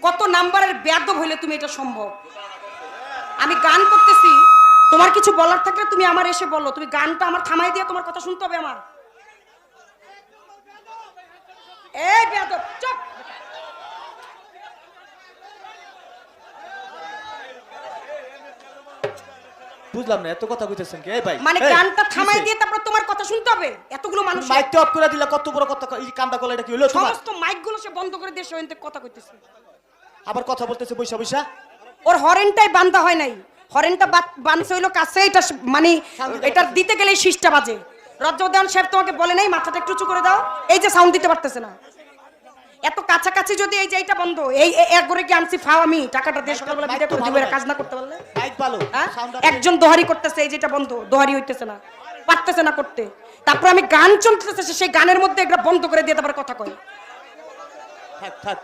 কত নাম্বারের বেয়াদব হইলে তুমি এটা সম্ভব? আমি গান করতেছি, তোমার কিছু বলার থাকলে তুমি আমার এসে বলো। তুমি গানটা আমার থামাই দিয়ে তোমার কথা শুনতে হবে আমার। এই বেয়াদব চুপ। বুঝলাম না এত কথা কইতেছেন কি? এই ভাই মানে গানটা থামাই দিয়ে তারপর তোমার কথা শুনতে হবে? এতগুলো মানুষ মাইকটা অফ করে দিলা, কত বড় কথা এই কামটা করলে এটা কি হলো তোমার? সমস্ত মাইকগুলো সে বন্ধ করে দিয়ে সে কথা কইতেছে, আবার কথা বলতেছে বৈশা বৈশা। ওর হরেনটাই বান্ধা হয় নাই, হরেনটা বানছে হইলো কাছে। এটা মানে এটা দিতে গেলেই শিষ্টা বাজে। রজ্জউদ্দিন সাহেব তোমাকে বলে নাই মাথাটা একটু উঁচু করে দাও? এই যে সাউন্ড দিতে পারতেছে না, এত কাছাকাছি যদি এই যে এইটা বন্ধ, এই এক করে কি আনছি ফাও আমি টাকাটা দিয়ে সকালবেলা বিদায় করে দিব? কাজ না করতে পারলে মাইক ভালো, একজন দোহারি করতেছে, এই যেটা বন্ধ, দোহারি হইতেছে না, পারতেছে না করতে। তারপর আমি গান চলতেছে, সেই গানের মধ্যে একটা বন্ধ করে দিয়ে তারপর কথা কয়। থাক থাক।